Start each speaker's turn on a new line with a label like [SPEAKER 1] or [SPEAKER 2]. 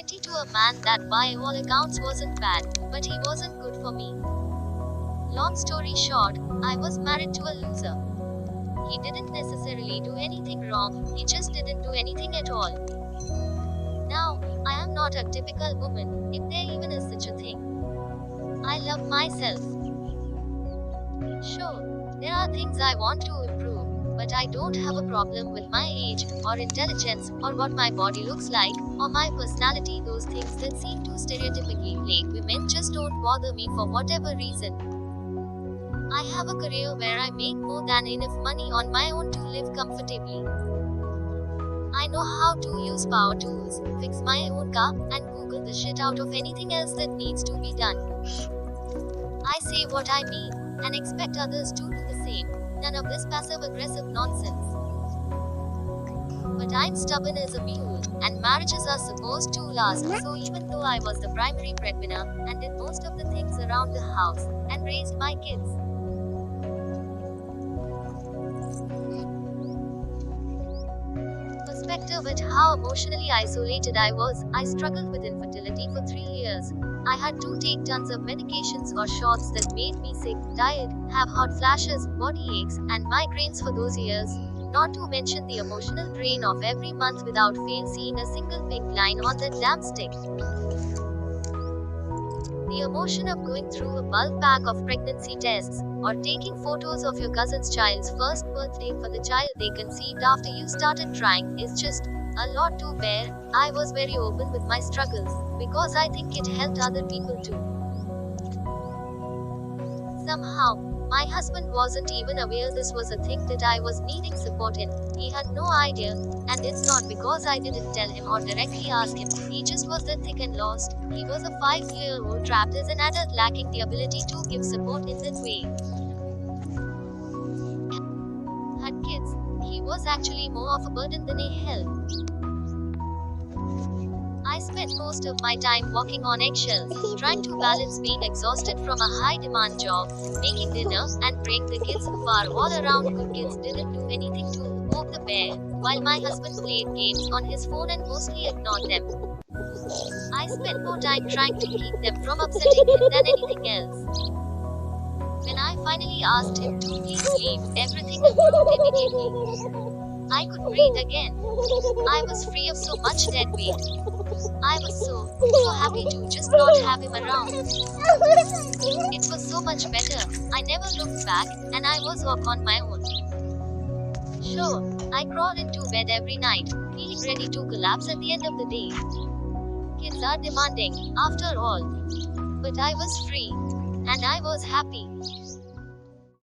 [SPEAKER 1] loyalty to a man that by all accounts wasn't bad, but he wasn't good for me. Long story short, I was married to a loser. He didn't necessarily do anything wrong, he just didn't do anything at all. Now, I am not a typical woman, if there even is such a thing. I love myself. Sure, there are things I want to improve, but I don't have a problem with my age, or intelligence, or what my body looks like, or my personality. Those things that seem to stereotypically plague women just don't bother me for whatever reason. I have a career where I make more than enough money on my own to live comfortably. I know how to use power tools, fix my own car, and Google the shit out of anything else that needs to be done. I say what I mean, and expect others to do the same. None of this passive-aggressive nonsense. But I'm stubborn as a mule, and marriages are supposed to last. So even though I was the primary breadwinner, and did most of the things around the house, and raised my kids, perspective at how emotionally isolated I was, I struggled with infertility for 3 years. I had to take tons of medications or shots that made me sick, diet, have hot flashes, body aches, and migraines for those years. Not to mention the emotional drain of every month without fail seeing a single pink line on that damn stick. The emotion of going through a bulk pack of pregnancy tests, or taking photos of your cousin's child's first birthday for the child they conceived after you started trying, is just a lot to bear. I was very open with my struggles, because I think it helped other people too. Somehow, my husband wasn't even aware this was a thing that I was needing support in. He had no idea, and it's not because I didn't tell him or directly ask him. He just was that thick and lost. He was a 5-year-old trapped as an adult lacking the ability to give support in that way. Had kids, he was actually more of a burden than a help. I spent most of my time walking on eggshells, trying to balance being exhausted from a high-demand job, making dinner, and bring the kids far all around. Good kids didn't do anything to poke the bear, while my husband played games on his phone and mostly ignored them. I spent more time trying to keep them from upsetting him than anything else. When I finally asked him to please leave, everything improved immediately. I could breathe again. I was free of so much dead weight. I was so happy to just not have him around. It was so much better. I never looked back, and I was off on my own. Sure, I crawled into bed every night, feeling ready to collapse at the end of the day. Kids are demanding, after all. But I was free. And I was happy.